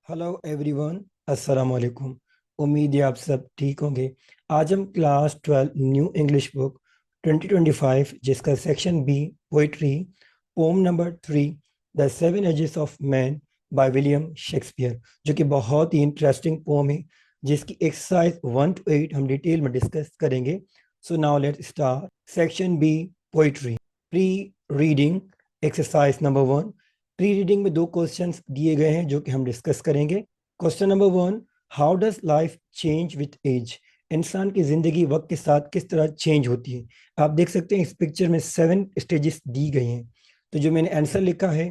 Hello everyone, अस्सलाम वालेकुम। उम्मीद है आप सब ठीक होंगे। आज हम क्लास 12 न्यू इंग्लिश बुक 2025 जिसका section B poetry poem number 3 the seven ages of man by William Shakespeare, जो कि बहुत ही इंटरेस्टिंग पोम है जिसकी एक्सरसाइज 1 to 8 हम डिटेल में डिस्कस करेंगे। So now let's start section B poetry pre reading exercise number 1। Pre reading में दो क्वेश्चंस दिए गए हैं जो कि हम डिस्कस करेंगे। Question number 1, how does life change with age? इंसान की जिंदगी वक्त के साथ किस तरह चेंज होती है? आप देख सकते हैं इस पिक्चर में 7 स्टेजेस दी गई हैं। तो जो मैंने आंसर लिखा है,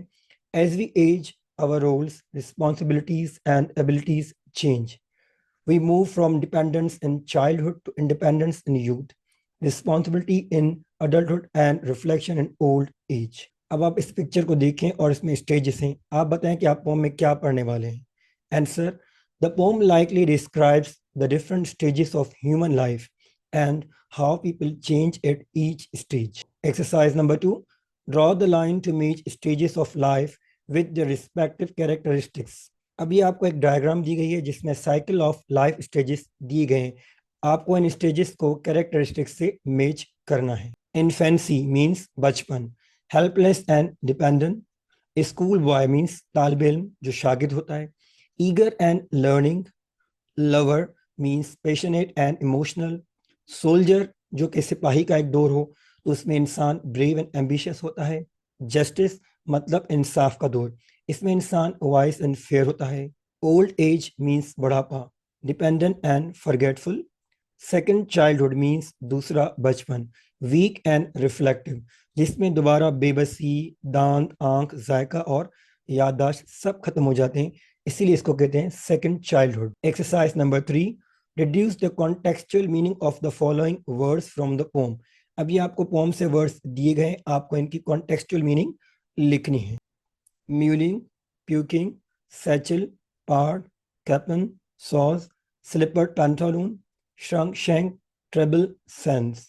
as we age our roles, responsibilities and abilities change. We move from dependence in childhood to independence in youth, responsibility in adulthood and reflection in old age. अब आप इस पिक्चर को देखें और इसमें स्टेजेस हैं। आप बताएं कि आप पोम में क्या पढ़ने वाले हैं। Answer, the poem likely describes the different stages of human life and how people change at each stage. Exercise number 2, draw the line to meet stages of life with the respective characteristics. अभी आपको एक diagram दी गई है जिसमें cycle of life stages दिए गए हैं। आपको इन स्टेजेस को कैरेक्टरिस्टिक्स से मैच करना है। इन्फेंसी मीन्स बचपन, helpless and dependent. School boy means तालिब इल्म जो शागिर्द होता है। Eager and learning, lover means passionate and emotional. Soldier जो कि सिपाही का एक दौर हो तो उसमें इंसान ब्रेव एंड एम्बिशियस होता है। जस्टिस मतलब इंसाफ का दौर, इसमें इंसान वाइस एंड फेयर होता है। ओल्ड एज मीन्स बुढ़ापा, dependent and forgetful. Second childhood means दूसरा बचपन, वीक एंड रिफ्लेक्टिव, जिसमें दोबारा बेबसी, दांत, आंख, जायका और याददाश्त सब खत्म हो जाते हैं, इसीलिए इसको कहते हैं second childhood. Exercise number 3, reduce the contextual meaning of the following words from the poem. अभी आपको पोम से वर्ड्स दिए गए हैं, आपको इनकी कॉन्टेक्चुअल मीनिंग लिखनी है। Mewling, puking, satchel, pard, capon, saws, slipper, pantaloon, shrunk, shank, treble, sense.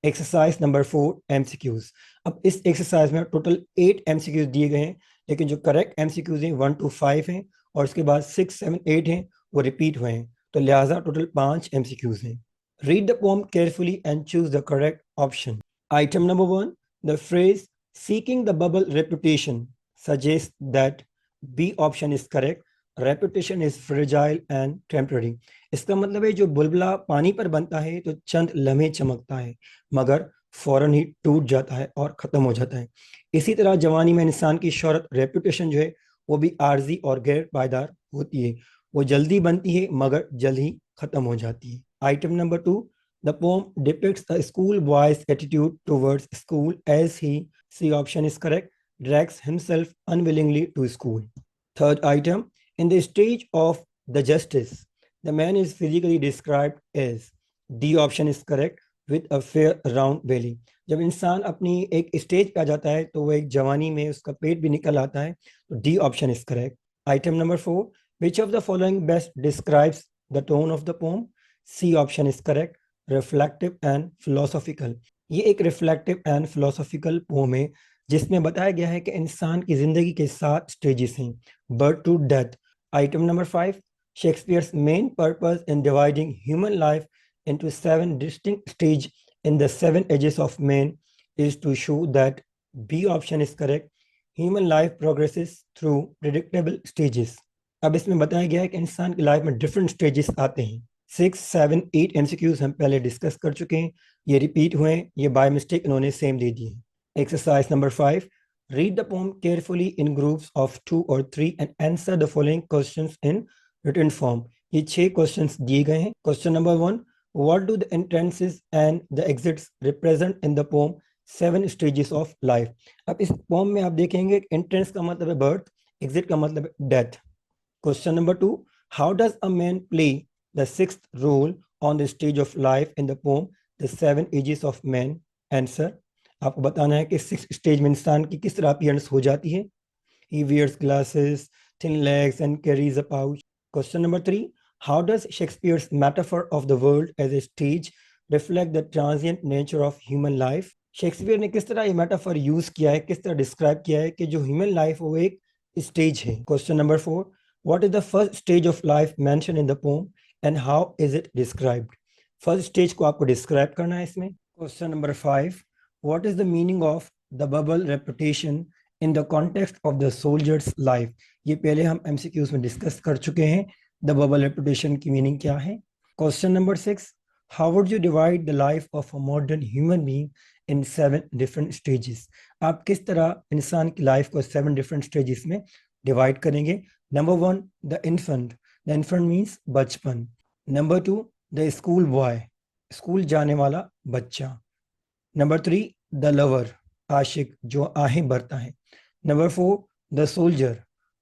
Exercise number 4, MCQs. अब इस एक्सरसाइज में टोटल 8 एमसीक्यूज दिए गए हैं, लेकिन जो करेक्ट एमसीक्यूज हैं 1 to 5 हैं और उसके बाद 6, 7, 8 हैं वो रिपीट हुए हैं, तो लिहाजा टोटल 5 एमसीक्यूज हैं। Read the poem carefully and choose the correct option. Item number 1, the phrase seeking the bubble reputation suggests that B option is correct. Reputation is fragile and temporary. इसका मतलब है जो बुलबुला पानी पर बनता है तो चंद लम्हे चमकता है मगर फौरन ही टूट जाता है और खत्म हो जाता है। इसी तरह जवानी में इंसान की शोहरत रेपुटेशन जो है वो भी आर्जी और गैर पायदार होती है। वो जल्दी बनती है मगर जल्द ही खत्म हो जाती है। Item number 2, the poem depicts a schoolboy's attitude towards school as he, C option is correct, drags himself unwillingly to school. Third item, in the stage of the justice, the man is physically described as, D option is correct, with a fair round belly. जब इंसान अपनी एक stage पे आ जाता है तो वो एक जवानी में उसका पेट भी निकल आता है, तो D option is correct. Item number 4, which of the following best describes the tone of the poem? C option is correct, reflective and philosophical. ये एक रिफ्लेक्टिव एंड फिलोसॉफिकल पोम है जिसमें बताया गया है कि इंसान की जिंदगी के 7 स्टेजेस हैं, birth to death. Item number 5, Shakespeare's main purpose in dividing human life into 7 distinct stage in the 7 ages of man is to show that B option is correct. Human life progresses through predictable stages. अब इसमें बताया गया है कि इंसान की life में different stages आते हैं। 6, 7, 8 एमसीक्यूज हम पहले डिस्कस कर चुके हैं, ये रिपीट हुए हैं, ये बाय मिस्टेक इन्होंने सेम दे दिए हैं। Exercise number 5, read the poem carefully in groups of 2 or 3 and answer the following questions in written form. ये 6 क्वेश्चंस दिए गए हैं। Question number 1, what do the entrances and the exits represent in the poem 7 stages of life? अब इस pome में आप देखेंगे entrance का मतलब है बर्थ, एग्जिट का मतलब है death. Question number 2, how does a man play the sixth role on the stage of life in the poem the 7 ages of man? Answer, आपको बताना है कि 6 स्टेज में इंसान की किस तरह अपीयरेंस हो जाती है। He wears glasses, thin legs and carries a pouch. Question number 3, how does Shakespeare's metaphor of the world as a stage reflect the transient nature of human life? Shakespeare ने किस तरह ये मेटाफर यूज किया है, किस तरह describe किया है कि जो ह्यूमन लाइफ वो एक स्टेज है। Question number 4, What is the first stage of life mentioned in the poem and how is it described? First stage को आपको describe करना है इसमें. Question number 5. What is the meaning of the bubble repetition in the context of the soldier's life? ये पहले हम MCQs में discuss कर चुके हैं. The bubble repetition की meaning क्या है? Question number 6. How would you divide the life of a modern human being in 7 different stages? आप किस तरह इंसान की लाइफ को 7 different stages में डिवाइड करेंगे? Number 1, the infant. The infant means बचपन. Number 2, the school boy. School जाने वाला बच्चा. Number 3, the lover. आशिक जो आहें भरता है. Number 4, the soldier.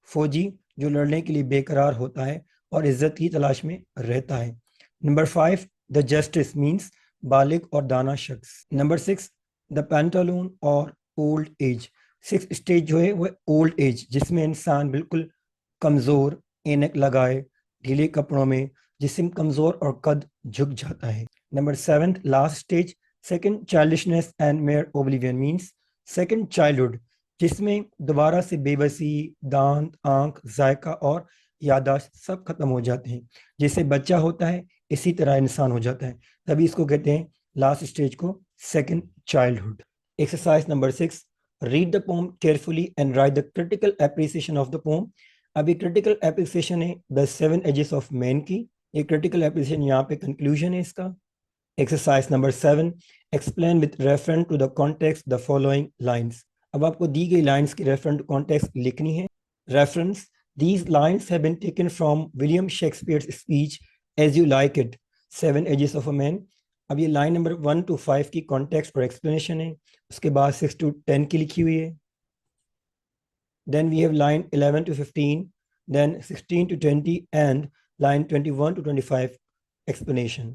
फौजी जो लड़ने के लिए बेकरार होता है और इज्जत की तलाश में रहता है. Number 5, the justice means बालिग और दाना शख्स. Number 6, the pantaloon और old age. 6th स्टेज जो है वो ओल्ड एज, जिसमें इंसान बिल्कुल कमजोर, ऐनक लगाए, ढीले कपड़ों में, जिस्म कमजोर और कद झुक जाता है. Number 7th last stage, second childishness and mayor oblivion means second childhood, जिसमें दोबारा से बेबसी, दांत, आंख, जायका और यादाश्त सब खत्म हो जाते हैं. जैसे बच्चा होता है इसी तरह इंसान हो जाता है, तभी इसको कहते हैं लास्ट स्टेज को second childhood. Exercise number 6. Read the poem carefully and write the critical appreciation of the poem. अभी क्रिटिकल एप्रिसिएशन है द 7 एजेस ऑफ मैन की. ये क्रिटिकल एप्रिसिएशन यहाँ पे कंक्लूजन है इसका. Exercise number 7. Explain with reference to the context the following lines. अब आपको दी गई लाइंस की रेफरेंस टू कॉन्टेक्स्ट लिखनी है. Reference: these lines have been taken from William Shakespeare's speech As You Like It, 7 Ages of a Man. अब ये line number 1 to 5 की context और एक्सप्लेनेशन है. उसके बाद 6 to 10 की लिखी हुई है. Then we have line 11 to 15, then 16 to 20 and line 21 to 25 explanation.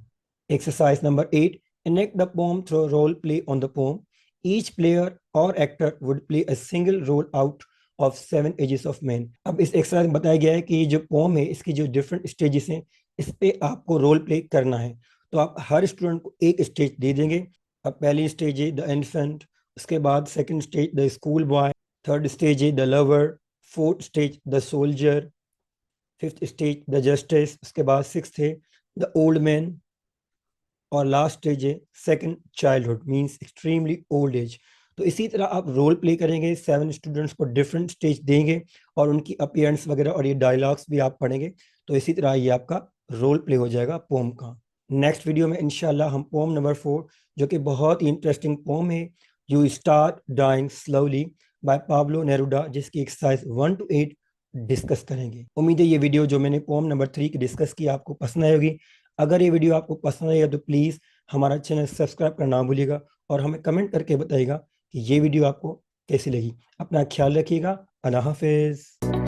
Exercise number 8. Enact the poem through role play on the poem. Each player or actor would play a single role out of 7 ages of man. अब इस exercise में बताया गया है कि जो pome है इसकी जो डिफरेंट स्टेजेस हैं इस पे आपको रोल प्ले करना है. तो आप हर स्टूडेंट को एक स्टेज दे देंगे. अब पहली स्टेज है द इन्फेंट, उसके बाद second stage the school boy, third stage है the lover, fourth stage the soldier, fifth stage the justice, उसके बाद सिक्स्थ है द ओल्ड मैन और लास्ट स्टेज है second childhood means extremely old age. तो इसी तरह आप रोल प्ले करेंगे, 7 स्टूडेंट्स को डिफरेंट स्टेज देंगे और उनकी अपीयरेंस वगैरह और ये डायलॉग्स भी आप पढ़ेंगे. तो इसी तरह ये आपका रोल प्ले हो जाएगा पोम का. नेक्स्ट वीडियो में इंशाल्लाह हम पोम नंबर 4 जो कि बहुत ही इंटरेस्टिंग पोम है, you start dying slowly by Pablo Neruda, जिसकी एक्सरसाइज 1 to 8 डिस्कस करेंगे. उम्मीद है ये वीडियो जो मैंने पोम नंबर 3 की डिस्कस की आपको पसंद आई होगी. अगर ये वीडियो आपको पसंद आएगा तो प्लीज़ हमारा चैनल सब्सक्राइब करना ना भूलिएगा और हमें कमेंट करके बताइएगा कि ये वीडियो आपको कैसी लगी. अपना ख्याल रखिएगा. अल्लाह हाफिज़.